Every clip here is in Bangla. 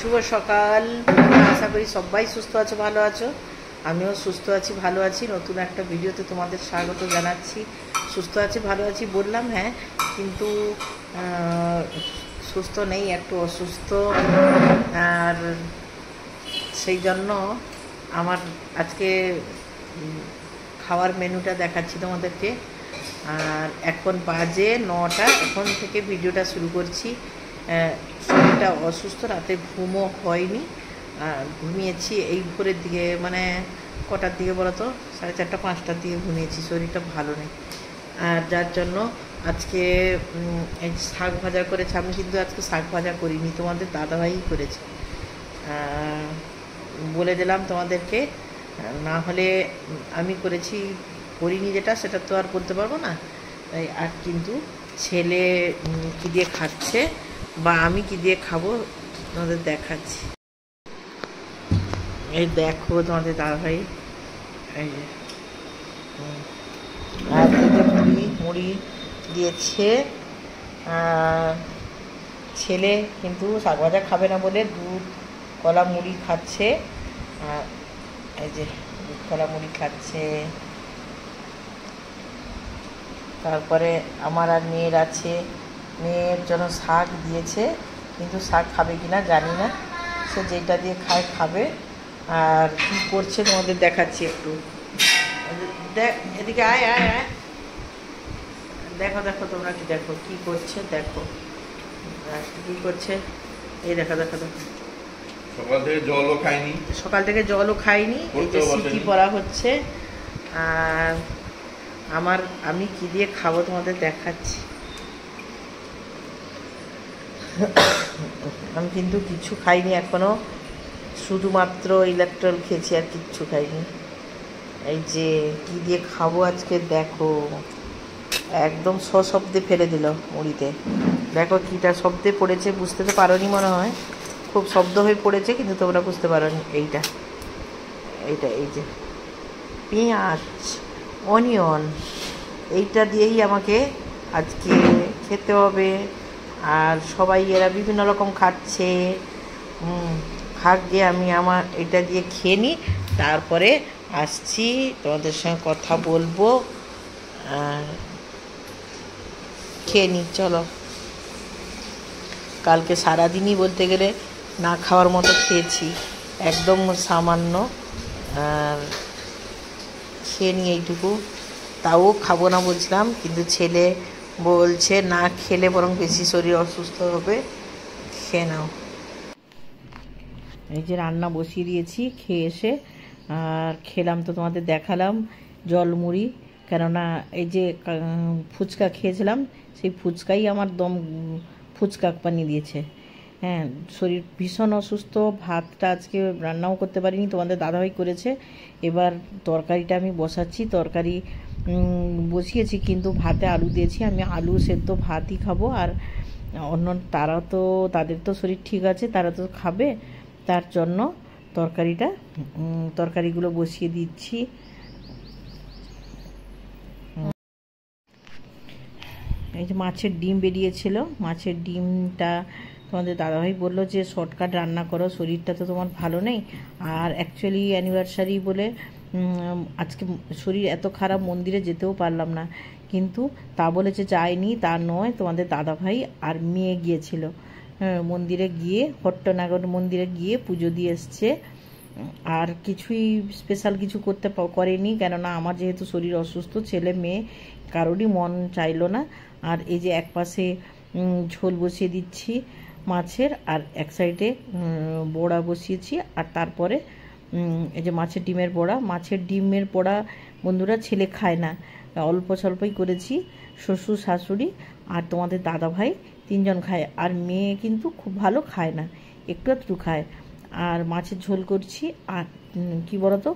শুভ সকাল। আশা করি সবাই সুস্থ আছো, ভালো আছো। আমিও সুস্থ আছি, ভালো আছি। নতুন একটা ভিডিওতে তোমাদের স্বাগত জানাচ্ছি। সুস্থ আছি, ভালো আছি বললাম, হ্যাঁ, কিন্তু সুস্থ নেই, একটু অসুস্থ। আর সেই জন্য আমার আজকে খাওয়ার মেনুটা দেখাচ্ছি তোমাদেরকে। আর এখন বাজে 9টা, এখন থেকে ভিডিওটা শুরু করছি। শরীরটা অসুস্থ, রাতে ঘুমও হয়নি, ঘুমিয়েছি এই ভোরের দিকে, মানে কটার দিকে বলো তো, 4:30 5টার দিকে ঘুমিয়েছি। শরীরটা ভালো নেই, আর যার জন্য আজকে এই শাক ভাজা করেছে। আমি কিন্তু আজকে শাক ভাজা করিনি, তোমাদের দাদাভাই করেছে। বলে দিলাম তোমাদেরকে, না হলে আমি করিনি যেটা, সেটা তো আর বলতে পারবো না। তাই আর কিন্তু ছেলে কী দিয়ে খাচ্ছে বা আমি কি দিয়ে খাবো তোমাদের দেখাচ্ছি। এই দেখো তোমাদের দাদাভাই, এই যে আর এই যে মুড়ি দিয়েছে। ছেলে কিন্তু শাক ভাজা খাবে না বলে দুধ কলা মুড়ি খাচ্ছে। এই যে দুধ কলা মুড়ি খাচ্ছে। তারপরে আমার আর মেয়ের আছে, মেয়ের জন্য শাক দিয়েছে, কিন্তু শাক খাবে কিনা জানি না, সে যেটা দিয়ে খাবে। আর কি করছে তোমাদের দেখাচ্ছি একটু। এদিকে আয় আয় আয়, দেখো দেখো, তোমরা কি দেখো কি করছে, দেখো কি করছে। এই দেখো দেখো দেখো, সকাল থেকে জলও খাইনি, এই যে সিটি পড়া হচ্ছে। আর আমি কি দিয়ে খাবো তোমাদের দেখাচ্ছি। আমি কিন্তু কিছু খাইনি এখনো, শুধুমাত্র ইলেকট্রল খেয়েছি, আর কিচ্ছু খাইনি। এই যে কি দিয়ে খাবো আজকে দেখো, একদম সশব্দে ফেলে দিল মুড়িতে। দেখো কীটা শব্দে পড়েছে, বুঝতে তো পারোনি মনে হয়, খুব শব্দ হয়ে পড়েছে, কিন্তু তোমরা বুঝতে পারোনি। এইটা এই যে পেঁয়াজ, অনিয়ন, এইটা দিয়েই আমাকে আজকে খেতে হবে। আর সবাই এরা বিভিন্ন রকম খাচ্ছে, খাক গিয়ে আমি আমার এটা দিয়ে খেয়ে নিই, তারপরে আসছি তোমাদের সঙ্গে কথা বলবো। খেয়ে নিই, চলো। কালকে সারাদিনই বলতে গেলে না খাওয়ার মতো খেয়েছি, একদম সামান্য। আর খেয়ে নিই এইটুকু, তাও খাবো না বলছিলাম, কিন্তু ছেলে বলছে না খেলে বরং বেশি শরীর অসুস্থ হবে, খেয়ে নাও। এই যে রান্না বসিয়ে দিয়েছি, খেয়ে এসে আর খেলাম তো তোমাদের দেখালাম জলমুড়ি, কেননা এই যে ফুচকা খেয়েছিলাম, সেই ফুচকাই আমার দম ফুচকা বানিয়ে দিয়েছে। হ্যাঁ, শরীর ভীষণ অসুস্থ, ভাতটা আজকে রান্নাও করতে পারিনি, তোমাদের দাদাভাই করেছে। এবার তরকারিটা আমি বসাচ্ছি, তরকারি বসিয়েছি, কিন্তু ভাতে আলু দিয়েছি। আমি আলু সেদ্ধ ভাতই খাবো, আর অন্য তাদের তো শরীর ঠিক আছে, তারা তো খাবে, তার জন্য তরকারিগুলো বসিয়ে দিচ্ছি। এই যে মাছের ডিম বেরিয়েছিল, মাছের ডিমটা তোমাদের দাদাভাই বললো যে শর্টকাট রান্না করো, শরীরটা তো তোমার ভালো নেই। আর অ্যাকচুয়ালি অ্যানিভার্সারি বলে আজকে শরীর এত খারাপ, মন্দিরে যেতেও পারলাম না, কিন্তু তা বলেছে যায়নি তা নয়, তোমাদের দাদাভাই আর মেয়ে গিয়েছিল মন্দিরে গিয়ে, হট্টনাগর মন্দিরে গিয়ে পুজো দিয়ে এসছে। আর কিছুই স্পেশাল কিছু করেনি, কেননা আমার যেহেতু শরীর অসুস্থ, ছেলে মেয়ে কারোরই মন চাইলো না। আর এই যে এক পাশে ঝোল বসিয়ে দিচ্ছি মাছের, আর এক সাইডে বড়া বসিয়েছি। আর তারপরে এই যে মাছের ডিমের বড়া বন্ধুরা ছেলে খায় না, অল্প স্বল্পই করেছি। শ্বশুর শাশুড়ি আর তোমাদের দাদাভাই 3 জন খায়, আর মেয়ে কিন্তু খুব ভালো খায় না, একটু খায়। আর মাছের ঝোল করছি, আর কি বলতো,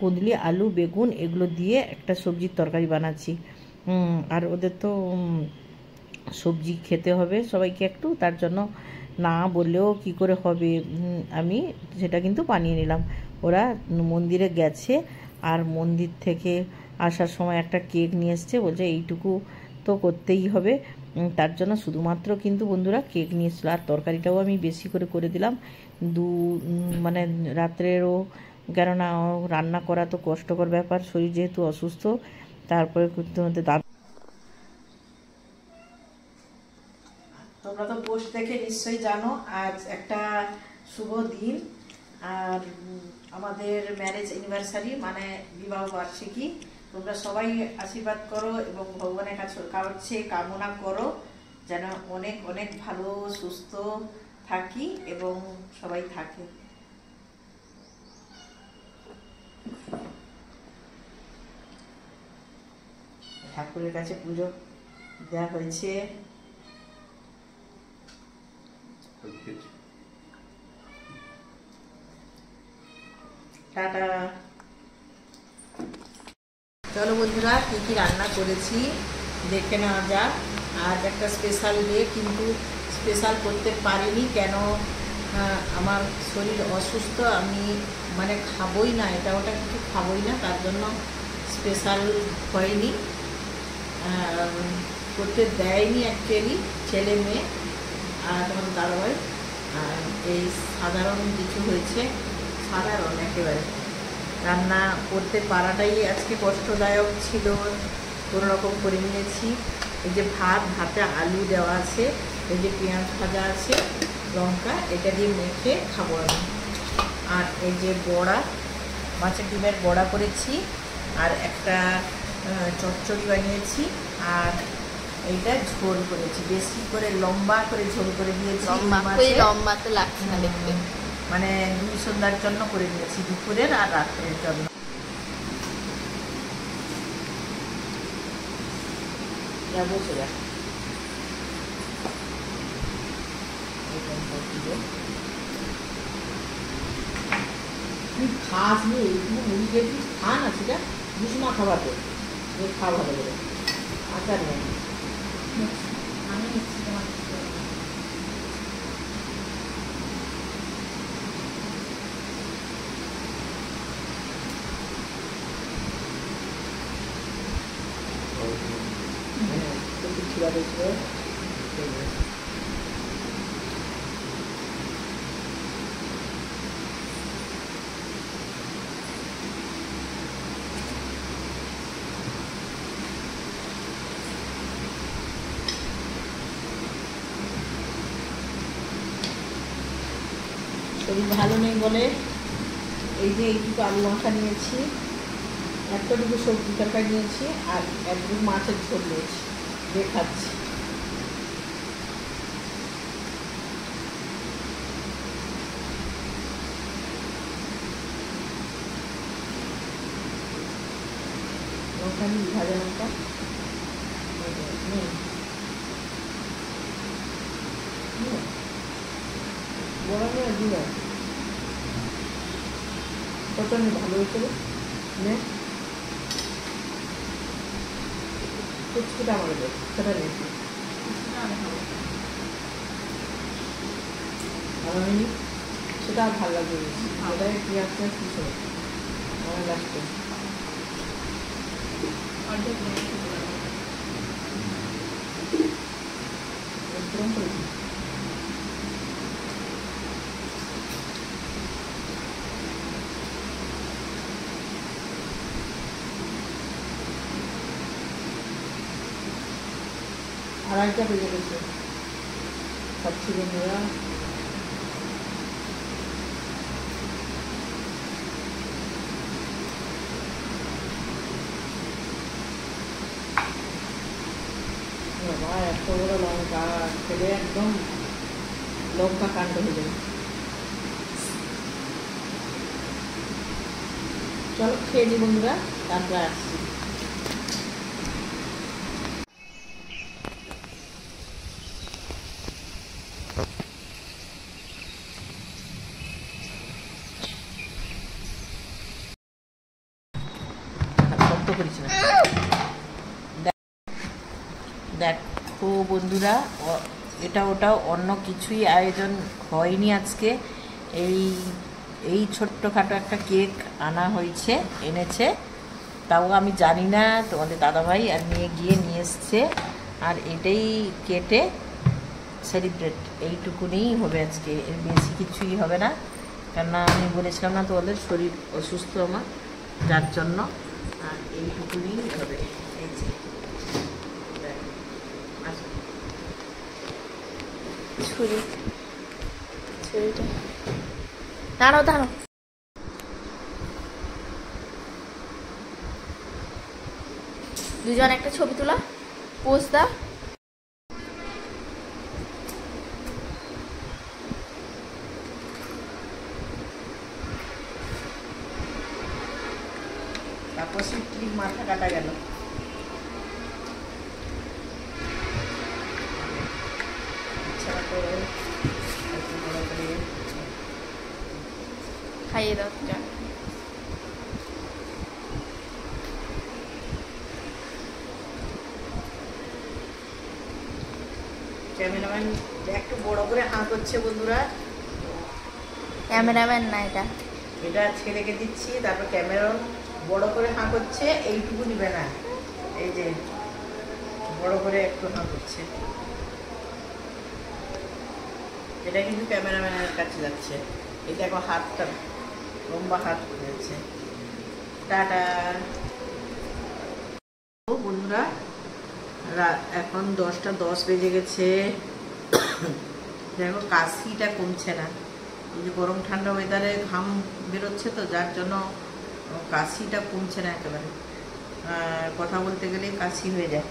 কুঁদলি, আলু, বেগুন এগুলো দিয়ে একটা সবজির তরকারি বানাচ্ছি। আর ওদের তো সবজি খেতে হবে সবাইকে একটু, তার জন্য না বললেও কি করে হবে, আমি সেটা কিন্তু বানিয়ে নিলাম। ওরা মন্দিরে গেছে, আর মন্দির থেকে আসার সময় একটা কেক নিয়ে এসছে, বলছে এইটুকু তো করতেই হবে, তার জন্য শুধুমাত্র কিন্তু বন্ধুরা কেক নিয়ে এসেছিলো। আর তরকারিটাও আমি বেশি করে করে দিলাম মানে রাত্রেরও, কেননা রান্না করা তো কষ্টকর ব্যাপার, শরীর যেহেতু অসুস্থ। তারপরে তোমাদের দাদা, তোমরা তো পোস্ট দেখে নিশ্চয়ই জানো আজ একটা শুভ দিন, আর আমাদের ম্যারেজ অ্যানিভার্সারি মানে বিবাহ বার্ষিকী। তোমরা সবাই আশীর্বাদ করো এবং ভগবানের কাছে কামনা করো যেন অনেক অনেক ভালো সুস্থ থাকি এবং সবাই থাকে। ঠাকুরের কাছে পুজো দেওয়া হয়েছে। টাটা। চলো বন্ধুরা, কী কী রান্না করেছি দেখে নেওয়া যাক। আজ একটা স্পেশাল ডে, কিন্তু স্পেশাল করতে পারিনি কেন, আমার শরীর অসুস্থ, আমি মানে খাবই না, এটা ওটা কিছু খাবই না, তার জন্য স্পেশাল হয়নি, করতে দেয়নি অ্যাকচুয়ালি ছেলে মেয়ে আর আমার দাদাভাই। আর এই সাধারণ কিছু হয়েছে, সাধারণ একেবারে। রান্না করতে পারাটাই আজকে কষ্টদায়ক ছিল, কোনো রকম করে নিয়েছি। এই যে ভাতে আলু দেওয়া আছে, এই যে পেঁয়াজ ভাজা আছে, লঙ্কা, এটা দিয়ে মেখে খাবো আমি। আর এই যে বড়া, মাছের ডিমের বড়া করেছি, আর একটা চচ্চড়ি বানিয়েছি, আর এইটা ঝোল করেছি, বেশি করে লম্বা করে ঝোল করে দিয়েছি। লম্বা তো লাগছে না দেখতে, মানে 2 সন্ধ্যার জন্য করে দিয়েছি, দুপুরের আর রাত্রের জন্য। বসে যা, তুই খাস নি, এইটুকু মুড়ি খেয়েছিস, খা না, সেটা দুসমা খাবাতে খা ভালো করে, আচার নেই। আমি নিচ্ছি তোমার। শরীর ভালো নেই বলে এই যে এইটুকু আলু মাখা নিয়েছি, এতটুকু সবজি তরকারি নিয়েছি, আর একটু মাছের ঝোল নিয়েছি, দিয়ে খাচ্ছি। ওখানে ভাজা লঙ্কা বড় নিয়ে দিল, প্রচন্ড ভালো হয়েছিল। কুচকুটা আমার সেটা নিয়েছি, ভালো হয়নি, সেটা আর ভালো লাগবে বেশি। ওটাই পেঁয়াজ পেঁয়াজ কিছু আমার লাস্টে আড়াইটা বেজে গেছে, খাচ্ছি বন্ধুরা। বাবা, এত বড় লঙ্কা খেলে একদম লঙ্কা কাণ্ড হয়ে যাবে। চলো খেয়ে নি বন্ধুরা, তারপরে আসছি। দেখো বন্ধুরা, এটা ওটা অন্য কিছুই আয়োজন হয়নি আজকে। এই ছোট্টখাটো একটা কেক আনা হয়েছে, এনেছে, তাও আমি জানি না, তোমাদের দাদাভাই আর নিয়ে এসছে। আর এটাই কেটে সেলিব্রেট, এইটুকুনি হবে আজকে, এর বেশি কিছুই হবে না। কেননা আমি বলেছিলাম না তোমাদের শরীর অসুস্থ আমার, যার জন্য। আর এইটুকুনি হবে। এই যে ছুরিটা দাঁড়াও দাঁড়াও। দুজন একটা ছবি তোলা, পোজ দাও। তারপর সিটলি মাথা কাটা গেল। খাইয়ে দাও। ক্যামেরাম্যান একটু বড় করে হাঁ করছে বন্ধুরা। ক্যামেরাম্যান না এটা, এটা ছেলেকে দিচ্ছি, তারপর ক্যামেরাম্যান বড় করে হাঁ করছে, এইটুকু নিবে না। এই যে বড় করে একটু হাঁ করছে, এটা কিন্তু ক্যামেরাম্যানের কাছে যাচ্ছে। এই দেখো হাতটা লম্বা হাত হয়েছে। টাটা বন্ধুরা, এখন 10টা 10 বেজে গেছে। দেখো কাশিটা কমছে না, এই যে গরম ঠান্ডা ওয়েদারে ঘাম বেরোচ্ছে তো, যার জন্য কাশিটা কমছে না একেবারে। কথা বলতে গেলেই কাশি হয়ে যায়।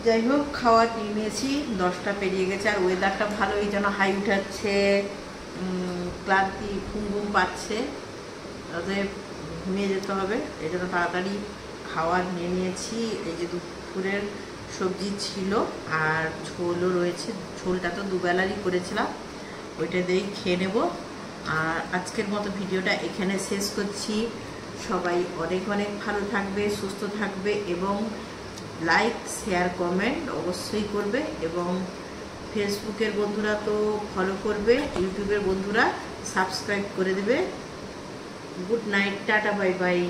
যাই হোক, খাওয়া নিয়ে নিয়েছি, 10টা পেরিয়ে গেছে। আর ওয়েদারটা ভালো, এই জন্য হাই উঠাচ্ছে, ক্লান্তি ঘুম ঘুম পাচ্ছে, তাতে ঘুমিয়ে যেতে হবে। এই জন্য তাড়াতাড়ি খাওয়া নিয়ে নিয়েছি। এই যে দুপুরের সবজি ছিল আর ঝোলও রয়েছে, ঝোলটা তো দুবেলারই করেছিলাম, ওইটা দিয়েই খেয়ে নেব। আর আজকের মতো ভিডিওটা এখানে শেষ করছি। সবাই অনেক অনেক ভালো থাকবে, সুস্থ থাকবে, এবং লাইক শেয়ার কমেন্ট অবশ্যই করবে। এবং ফেসবুকের বন্ধুরা তো ফলো করবে, ইউটিউবের বন্ধুরা সাবস্ক্রাইব করে দেবে। Good night, tata, bye bye.